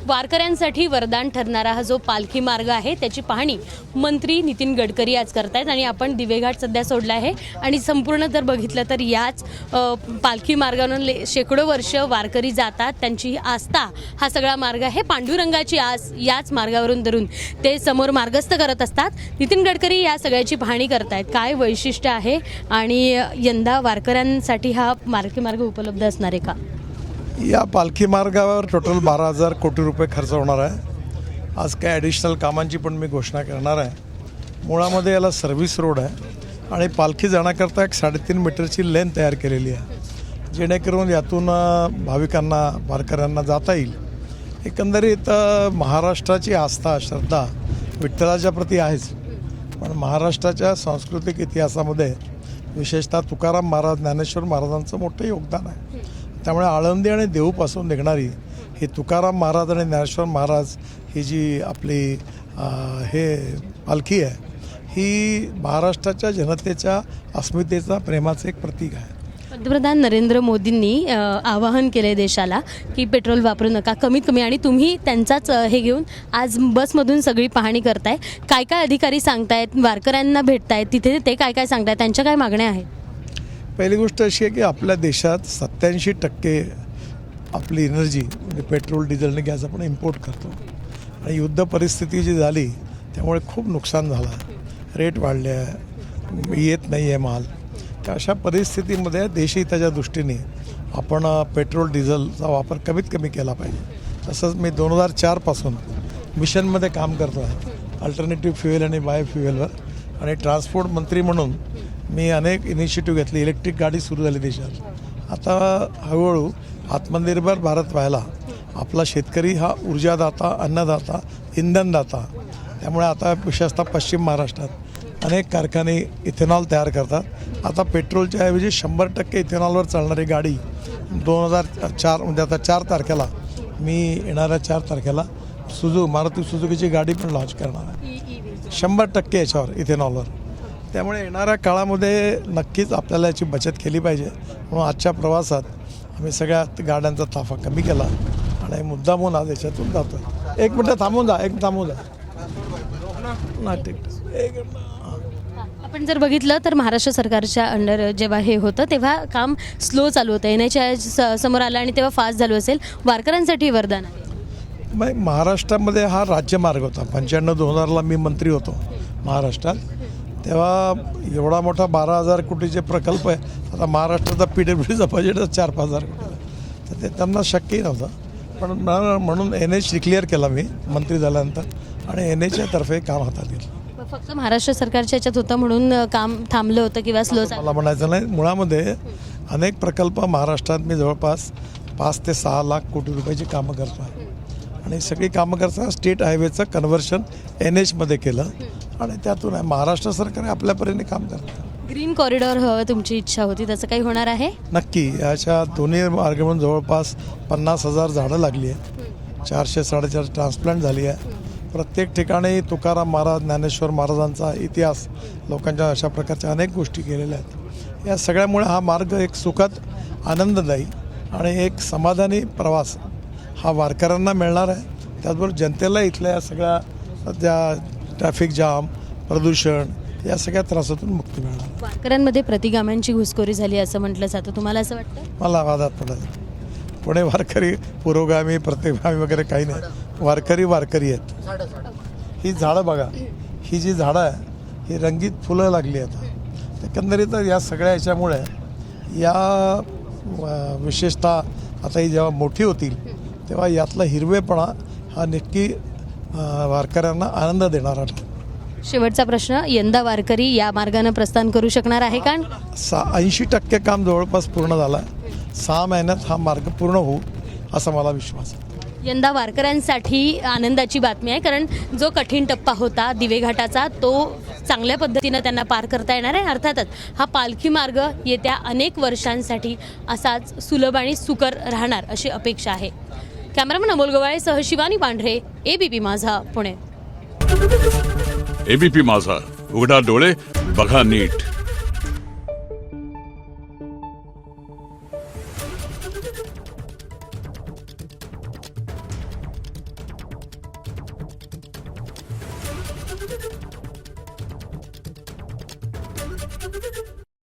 वारकऱ्यांसाठी वरदान ठरणारा हा जो पालखी मार्ग आहे त्याची पाहणी मंत्री नितीन गडकरी आज करतायत आणि आपण दिवेघाट सध्या सोडला आहे आणि संपूर्ण जर बघितलं तर याच पालखी मार्गावरून शेकडो वर्ष वारकरी जातात। त्यांची आस्था हा सगळा मार्ग आहे। पांडुरंगाची आस याच मार्गावरून धरून ते समोर मार्गस्थ करत असतात। नितीन गडकरी या सगळ्याची पाहणी करतायत। काय वैशिष्ट्य आहे आणि यंदा वारकऱ्यांसाठी हा पालखी मार्ग उपलब्ध असणार आहे का? या पालखी मार्गावर टोटल 12,000 कोटी रुपये खर्च होणार आहे। आज काय ॲडिशनल कामांची पण मी घोषणा करणार आहे। मुळामध्ये याला सर्व्हिस रोड आहे आणि पालखी जाण्याकरता एक 3.5 मीटरची लेन तयार केलेली आहे, जेणेकरून यातून भाविकांना वारकऱ्यांना जाता येईल। एकंदरीत महाराष्ट्राची आस्था श्रद्धा विठ्ठलाच्या प्रती आहेच, पण महाराष्ट्राच्या सांस्कृतिक इतिहासामध्ये विशेषतः तुकाराम महाराज ज्ञानेश्वर महाराजांचं मोठं योगदान आहे। त्यामुळे आळंदी आणि देऊपासून निघणारी ही तुकाराम महाराज आणि ज्ञानेश्वर महाराज ही जी आपली हे पालखी आहे ही महाराष्ट्राच्या जनतेच्या अस्मितेचा प्रेमाचं एक प्रतीक आहे। पंतप्रधान नरेंद्र मोदींनी आवाहन केले देशाला की पेट्रोल वापरू नका, कमीत कमी, आणि तुम्ही त्यांचाच हे घेऊन आज बसमधून सगळी पाहणी करताय। काय काय अधिकारी सांगतायत, वारकऱ्यांना भेटतायत, तिथे ते काय काय सांगतायत, त्यांच्या काय मागण्या आहेत? पहिली गोष्ट अशी आहे की आपल्या देशात 87% आपली एनर्जी म्हणजे पेट्रोल डिझेल आणि गॅस आपण इम्पोर्ट करतो आणि युद्ध परिस्थिती जी झाली त्यामुळे खूप नुकसान झालं, रेट वाढले आहे, येत नाही आहे माल। तर अशा परिस्थितीमध्ये देशहिताच्या दृष्टीने आपण पेट्रोल डिझेलचा वापर कमीत कमी केला पाहिजे। तसंच मी 2004 पासून मिशनमध्ये काम करतो आहे अल्टरनेटिव्ह फ्युएल आणि बायोफ्युएलवर, आणि ट्रान्सपोर्ट मंत्री म्हणून मी अनेक इनिशिएटिव्ह घेतले। इलेक्ट्रिक गाडी सुरू झाली देशात। आता हळूहळू आत्मनिर्भर भारत व्हायला आपला शेतकरी हा ऊर्जादाता, अन्नदाता, इंधनदाता, त्यामुळे आता विशेषतः पश्चिम महाराष्ट्रात अनेक कारखाने इथेनॉल तयार करतात। आता पेट्रोलच्या ऐवजी 100% इथेनॉलवर चालणारी गाडी 2004 म्हणजे आता 4 तारखेला मी येणाऱ्या 4 तारखेला मारुती सुझुकीची गाडी पण लॉन्च करणार आहे 100% याच्यावर इथेनॉलवर। त्यामुळे येणाऱ्या काळामध्ये नक्कीच आपल्याला याची बचत केली पाहिजे। म्हणून आजच्या प्रवासात आम्ही सगळ्या गाड्यांचा ताफा कमी केला आणि मुद्दामून आज याच्यातून जातो। एक मिनटं थांबून जा, थांबून जा ना, ठीक। आपण जर बघितलं तर महाराष्ट्र सरकारच्या अंडर जेव्हा हे होतं तेव्हा काम स्लो चालू होतं, NHAI समोर आलं आणि तेव्हा फास्ट झालं असेल। वारकऱ्यांसाठी वरदान आहे। महाराष्ट्रामध्ये हा राज्यमार्ग होता। 95-2000ला मी मंत्री होतो महाराष्ट्रात, तेव्हा एवढा मोठा 12,000 कोटीचे प्रकल्प आहे। आता महाराष्ट्राचा PWDचा बजेट 4-5 हजार कोटी, तर ते त्यांना शक्यही नव्हतं, पण म्हणून NH डिक्लेअर केला मी मंत्री झाल्यानंतर आणि NHAI तर्फे काम हातात घेतलं। फक्त महाराष्ट्र सरकारच्या ह्याच्यात होतं म्हणून काम थांबलं होतं किंवा स्लो झालं मला म्हणायचं नाही। मुळामध्ये अनेक प्रकल्प महाराष्ट्रात मी जवळपास 5 ते 6 लाख कोटी रुपयाची कामं करतो आहे आणि सगळी कामं करताना स्टेट हायवेचं कन्व्हर्शन NHमध्ये केलं आणि त्यातून महाराष्ट्र सरकार आपल्या परीने काम करतं। ग्रीन कॉरिडॉर हवं तुमची इच्छा होती, त्याचं काही होणार आहे? नक्की। याच्या दोन्ही मार्गावरून जवळपास 50,000 झाडं लागली आहे, 400-450 ट्रान्सप्लांट झाली आहे। प्रत्येक ठिकाणी तुकाराम महाराज ज्ञानेश्वर महाराजांचा इतिहास, लोकांच्या अशा प्रकारच्या अनेक गोष्टी केलेल्या आहेत। या सगळ्यामुळे हा मार्ग एक सुखद, आनंददायी आणि एक समाधानी प्रवास हा वारकऱ्यांना मिळणार आहे। त्याचबरोबर जनतेला इथल्या या सगळ्या सध्या ट्रॅफिक जाम, प्रदूषण या सगळ्या त्रासातून मुक्ती मिळणार। वारकऱ्यांमध्ये प्रतिगाम्यांची घुसखोरी झाली असं म्हटलं जातं, तुम्हाला असं वाटतं? मला वादात पडायचं पुणे वारकरी पुरोगामी प्रतिगामी वगैरे काही नाही, वारकरी आहेत। ही झाडं बघा, ही जी झाडं आहे ही रंगीत फुलं लागली आहेत। एकंदरीत या सगळ्या याच्यामुळे या विशेषतः आता ही जेव्हा मोठी होतील तेव्हा यातला हिरवेपणा हा नक्की वारकऱ्यांना आनंद देणारा ठरेल। शेवटचा प्रश्न, यंदा वारकरी या मार्गाने प्रस्थान करू शकणार आहे का? 80% काम जवळपास पूर्ण झालं आहे। 6 महिन्यात हा मार्ग पूर्ण होऊ असा मला विश्वास आहे। यंदा वारकऱ्यांसाठी आनंदाची बातमी आहे, कारण जो कठीण टप्पा होता दिवेघाटाचा तो चांगल्या पद्धतीनं त्यांना पार करता येणार आहे। अर्थातच हा पालखी मार्ग येत्या अनेक वर्षांसाठी असाच सुलभ आणि सुकर राहणार अशी अपेक्षा आहे। कॅमेरामन अमोल गवाळेसह शिवानी पांढरे, ABP माझा, पुणे। ABP माझा, उघडा डोळे बघा नीट।